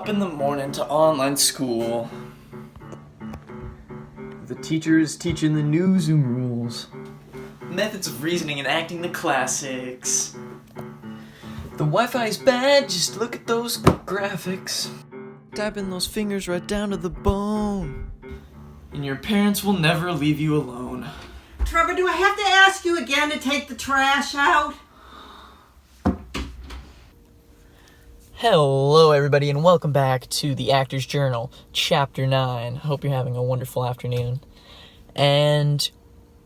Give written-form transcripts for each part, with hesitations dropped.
up in the morning to online school. The teacher is teaching the new Zoom rules. Methods of reasoning and acting the classics. The Wi-Fi is bad, just look at those graphics. Typing those fingers right down to the bone. And your parents will never leave you alone. Trevor, do I have to ask you again to take the trash out? Hello everybody and welcome back to the Actor's Journal, Chapter 9. Hope you're having a wonderful afternoon. And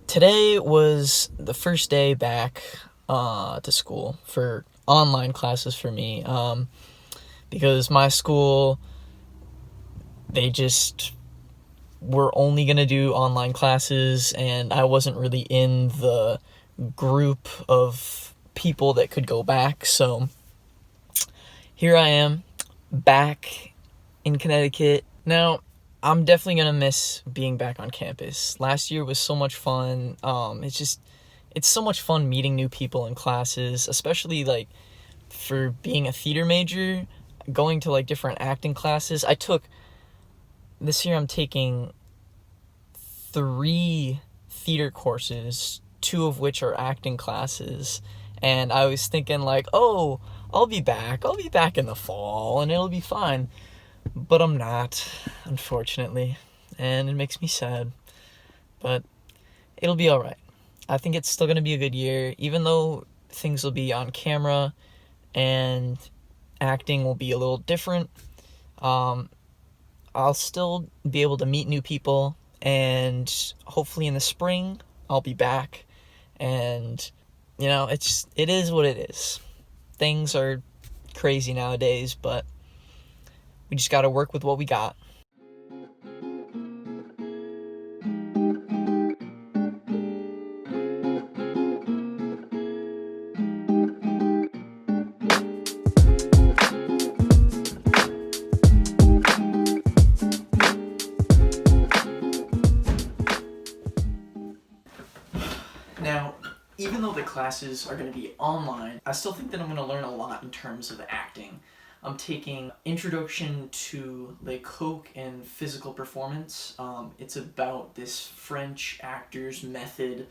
today was the first day back to school for online classes for me. Because my school, they just were only going to do online classes, and I wasn't really in the group of people that could go back, so here I am, back in Connecticut. Now, I'm definitely going to miss being back on campus. Last year was so much fun. It's so much fun meeting new people in classes, especially, like, for being a theater major, going to, like, different acting classes. This year I'm taking 3 theater courses, 2 of which are acting classes, and I was thinking, like, oh, I'll be back in the fall, and it'll be fine. But I'm not, unfortunately, and it makes me sad. But it'll be alright. I think it's still going to be a good year, even though things will be on camera, and acting will be a little different. I'll still be able to meet new people, and hopefully in the spring, I'll be back, and, you know, it is what it is. Things are crazy nowadays, but we just gotta work with what we got. Now, even though the classes are going to be online, I still think that I'm going to learn a lot in terms of acting. I'm taking Introduction to Le Coq and Physical Performance. It's about this French actor's method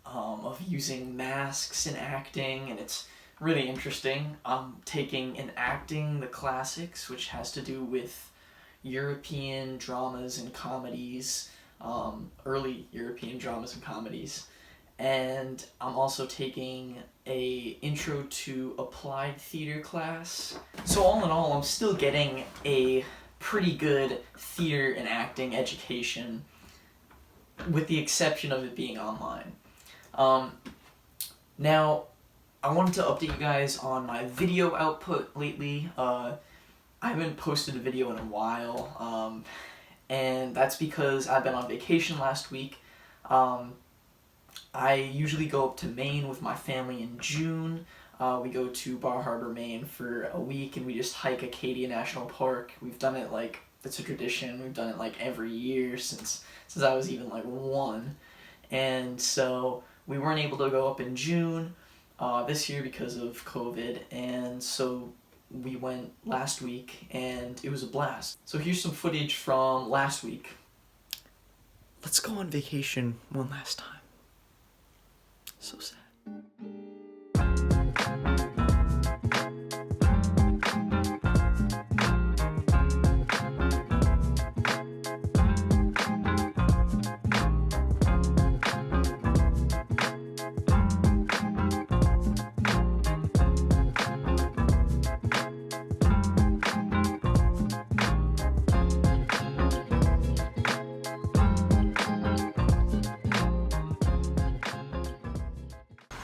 of using masks in acting, and it's really interesting. I'm taking an Acting the Classics, which has to do with European dramas and comedies, early European dramas and comedies. And I'm also taking a Intro to Applied Theater class. So all in all, I'm still getting a pretty good theater and acting education, with the exception of it being online. Now, I wanted to update you guys on my video output lately. I haven't posted a video in a while, and that's because I've been on vacation last week. I usually go up to Maine with my family in June. We go to Bar Harbor, Maine for a week, and we just hike Acadia National Park. We've done it like, it's a tradition. We've done it like every year since I was even like 1. And so we weren't able to go up in June this year because of COVID, and so we went last week, and it was a blast. So here's some footage from last week. Let's go on vacation one last time. So sad.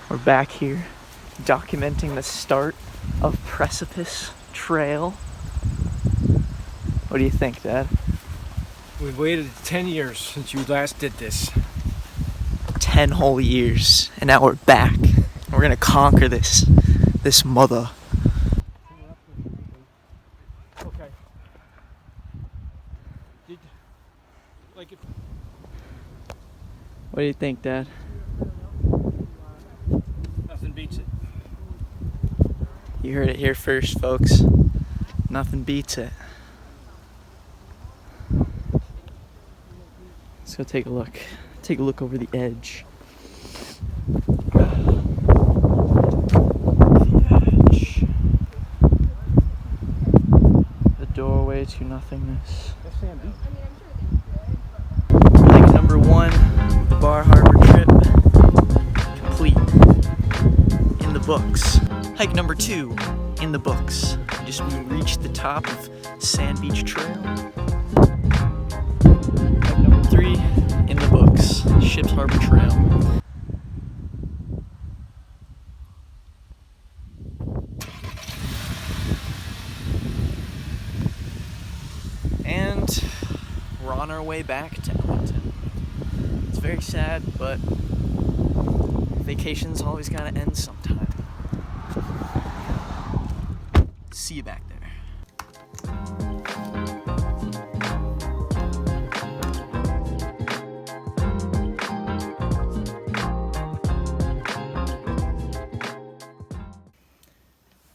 We're back here, documenting the start of Precipice Trail. What do you think, Dad? We've waited 10 years since you last did this. 10 whole years, and now we're back. We're gonna conquer this mother. Okay. What do you think, Dad? Nothing beats it. You heard it here first, folks. Nothing beats it. Let's go take a look. Take a look over the edge. The doorway to nothingness. Hike number 1, the Bar Harbor trip, complete. In the books. Hike number 2, in the books. We reached the top of Sand Beach Trail. Hike number 3, in the books. Ships Harbor Trail. And we're on our way back to Ellington. It's very sad, but vacations always gotta end sometime. See you back there.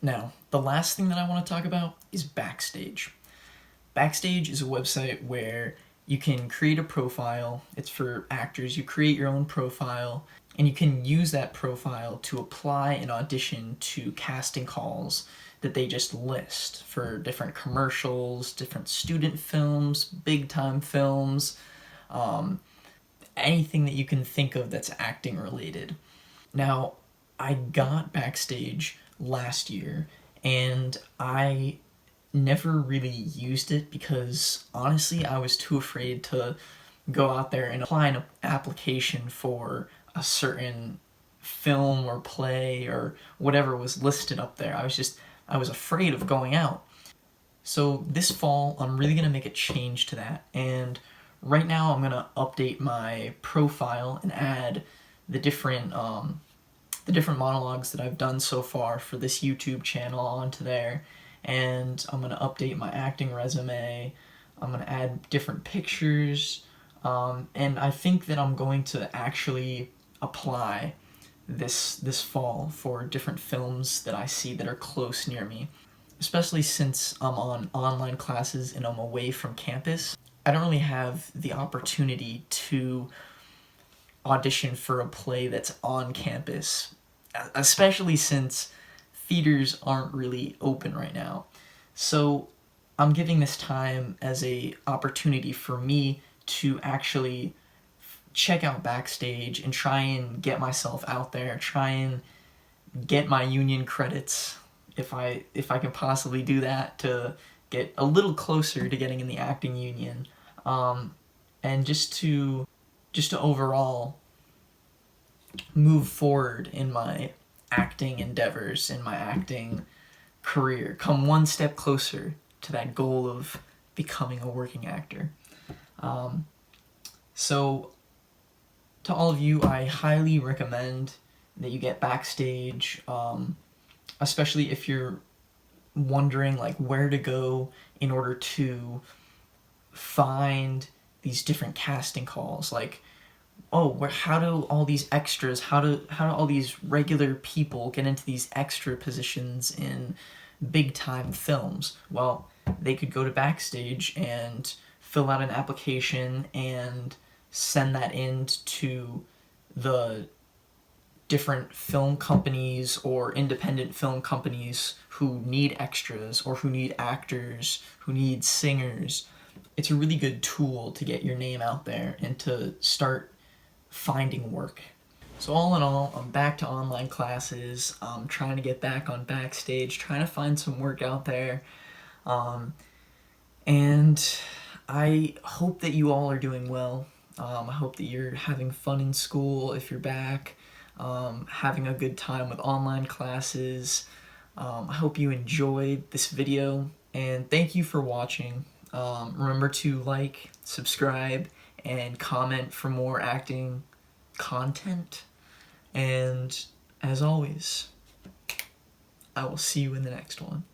Now, the last thing that I want to talk about is Backstage. Backstage is a website where you can create a profile. It's for actors. You create your own profile, and you can use that profile to apply and audition to casting calls that they just list for different commercials, different student films, big-time films, anything that you can think of that's acting related. Now, I got Backstage last year, and I never really used it because honestly I was too afraid to go out there and apply an application for a certain film or play or whatever was listed up there. I was afraid of going out. So this fall I'm really gonna make a change to that, and right now I'm gonna update my profile and add the different monologues that I've done so far for this YouTube channel onto there, and I'm going to update my acting resume. I'm going to add different pictures, and I think that I'm going to actually apply this fall for different films that I see that are close near me, especially since I'm on online classes and I'm away from campus. I don't really have the opportunity to audition for a play that's on campus, especially since theaters aren't really open right now. So I'm giving this time as a opportunity for me to actually check out Backstage and try and get myself out there, try and get my union credits if I can possibly do that, to get a little closer to getting in the acting union, and just to overall move forward in my acting endeavors, in my acting career, come one step closer to that goal of becoming a working actor. So to all of you, I highly recommend that you get Backstage, especially if you're wondering like where to go in order to find these different casting calls. Like, oh, how do all these extras, how do all these regular people get into these extra positions in big time films? Well, they could go to Backstage and fill out an application and send that in to the different film companies or independent film companies who need extras or who need actors, who need singers. It's a really good tool to get your name out there and to start finding work. So all in all, I'm back to online classes. I'm trying to get back on Backstage, trying to find some work out there. And I hope that you all are doing well. I hope that you're having fun in school if you're back, having a good time with online classes. I hope you enjoyed this video, and thank you for watching. Remember to like, subscribe, and comment for more acting content. And as always, I will see you in the next one.